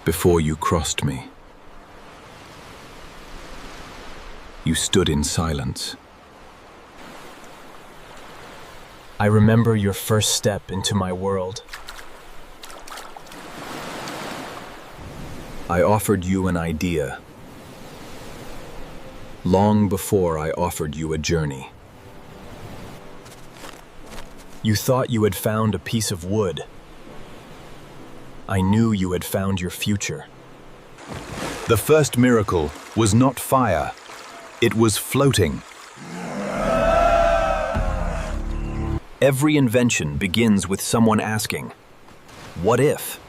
Before you crossed me, you stood in silence. I remember your first step into my world. I offered you an idea, long before I offered you a journey. You thought you had found a piece of wood. I knew you had found your future. The first miracle was not fire, it was floating. Every invention begins with someone asking, "What if?"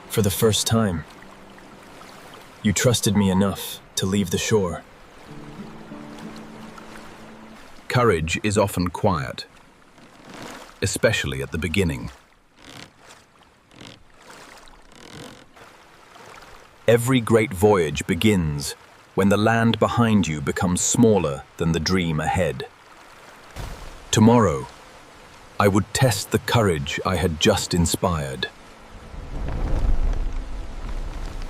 For the first time, you trusted me enough to leave the shore. Courage is often quiet, especially at the beginning. Every great voyage begins when the land behind you becomes smaller than the dream ahead. Tomorrow, I would test the courage I had just inspired.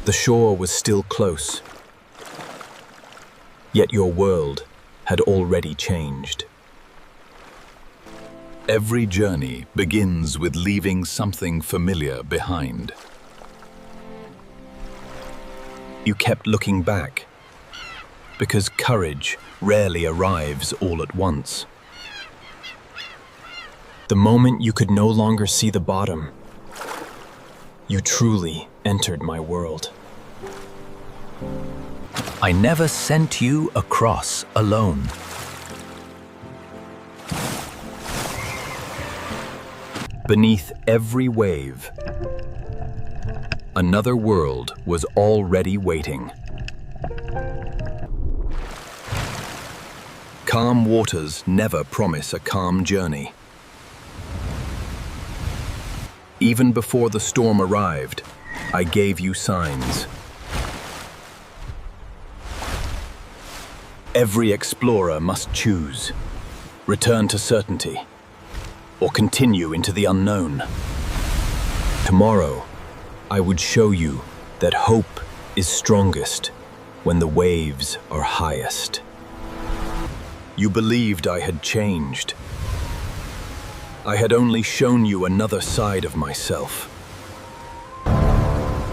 The shore was still close, yet your world had already changed. Every journey begins with leaving something familiar behind. You kept looking back, because courage rarely arrives all at once. The moment you could no longer see the bottom, you truly entered my world. I never sent you across alone. Beneath every wave, another world was already waiting. Calm waters never promise a calm journey. Even before the storm arrived, I gave you signs. Every explorer must choose, return to certainty, or continue into the unknown. Tomorrow, I would show you that hope is strongest when the waves are highest. You believed I had changed. I had only shown you another side of myself.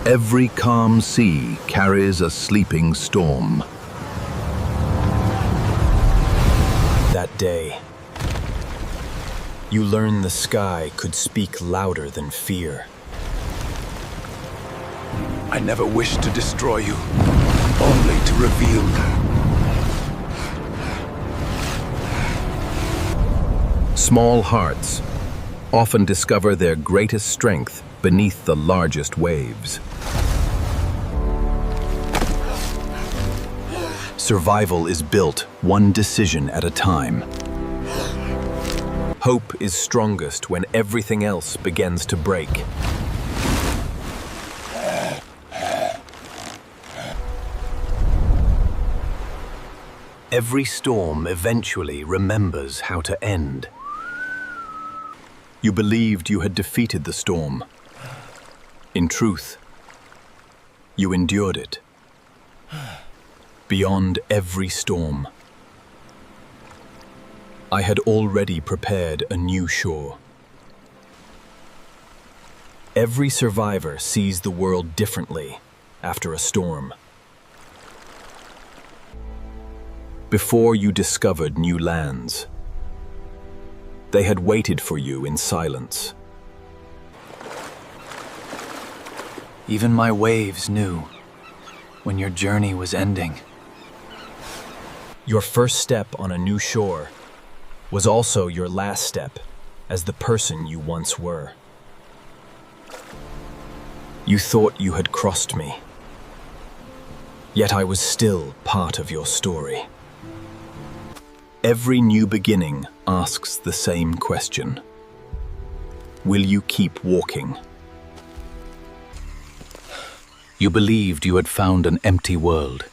Every calm sea carries a sleeping storm. That day, you learned the sky could speak louder than fear. I never wished to destroy you, only to reveal. Small hearts often discover their greatest strength beneath the largest waves. Survival is built one decision at a time. Hope is strongest when everything else begins to break. Every storm eventually remembers how to end. You believed you had defeated the storm. In truth, you endured it. Beyond every storm, I had already prepared a new shore. Every survivor sees the world differently after a storm. Before you discovered new lands, they had waited for you in silence. Even my waves knew when your journey was ending. Your first step on a new shore was also your last step as the person you once were. You thought you had crossed me, yet I was still part of your story. Every new beginning asks the same question. Will you keep walking? You believed you had found an empty world.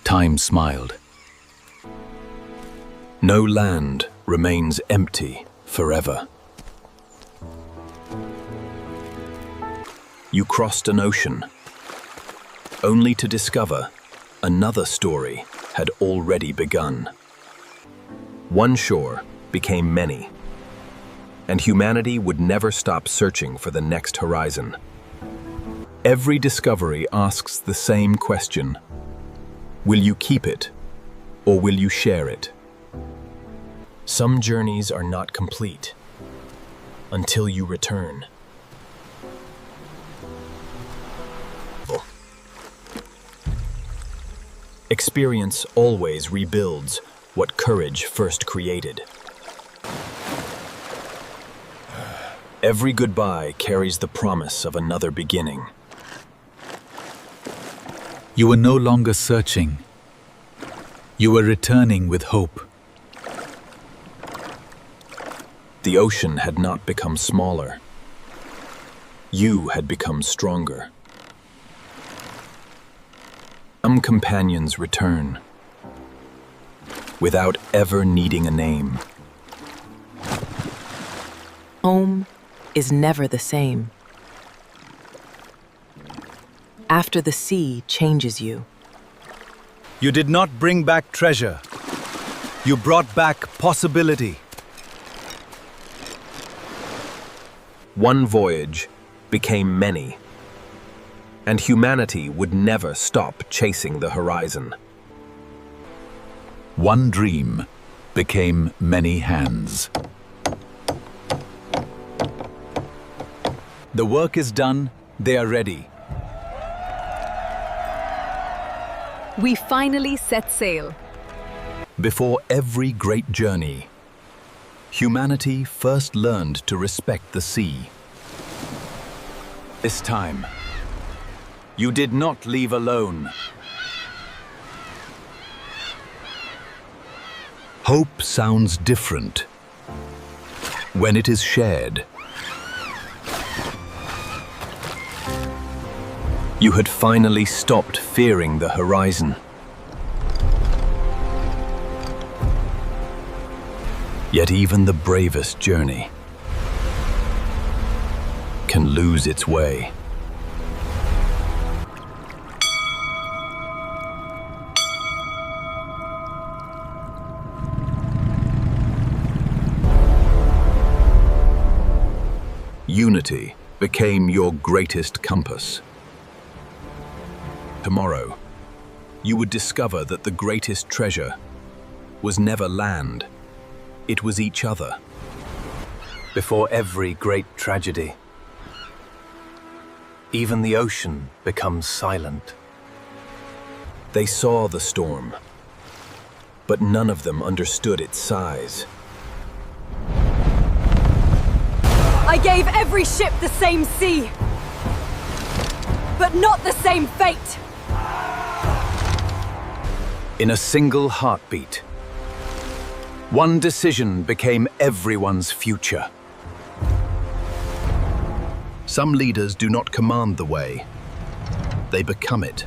Time smiled. No land remains empty forever. You crossed an ocean, only to discover another story had already begun. One shore became many, and humanity would never stop searching for the next horizon. Every discovery asks the same question: will you keep it, or will you share it? Some journeys are not complete until you return. Experience always rebuilds what courage first created. Every goodbye carries the promise of another beginning. You were no longer searching. You were returning with hope. The ocean had not become smaller. You had become stronger. Some companions return without ever needing a name. Home is never the same. After the sea changes you. You did not bring back treasure. You brought back possibility. One voyage became many, and humanity would never stop chasing the horizon. One dream became many hands. The work is done, they are ready. We finally set sail. Before every great journey, humanity first learned to respect the sea. This time, you did not leave alone. Hope sounds different when it is shared. You had finally stopped fearing the horizon. Yet even the bravest journey can lose its way. Unity became your greatest compass. Tomorrow, you would discover that the greatest treasure was never land, it was each other. Before every great tragedy, even the ocean becomes silent. They saw the storm, but none of them understood its size. I gave every ship the same sea, but not the same fate. In a single heartbeat, one decision became everyone's future. Some leaders do not command the way, they become it.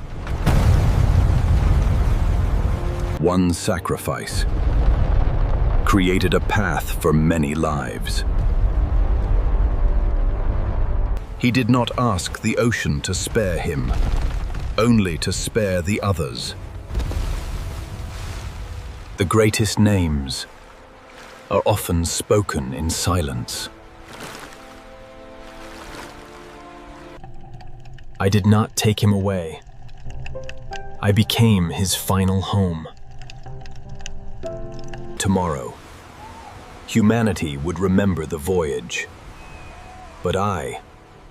One sacrifice created a path for many lives. He did not ask the ocean to spare him, only to spare the others. The greatest names are often spoken in silence. I did not take him away. I became his final home. Tomorrow, humanity would remember the voyage, but I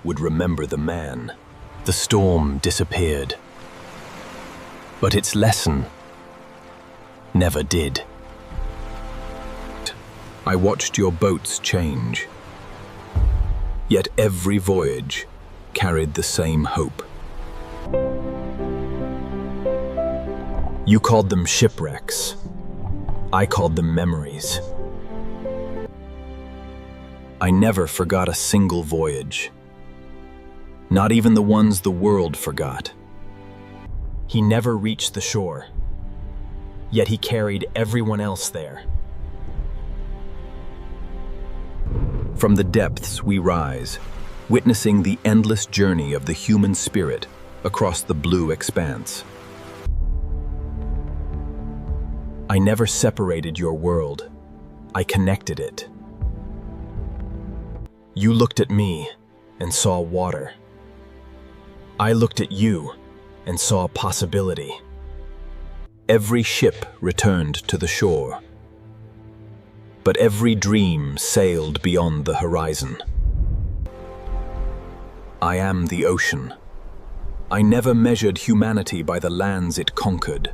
would remember the man. The storm disappeared, but its lesson never did. I watched your boats change, yet every voyage carried the same hope. You called them shipwrecks. I called them memories. I never forgot a single voyage, not even the ones the world forgot. He never reached the shore, yet he carried everyone else there. From the depths we rise, witnessing the endless journey of the human spirit across the blue expanse. I never separated your world. I connected it. You looked at me and saw water. I looked at you and saw possibility. Every ship returned to the shore, but every dream sailed beyond the horizon. I am the ocean. I never measured humanity by the lands it conquered.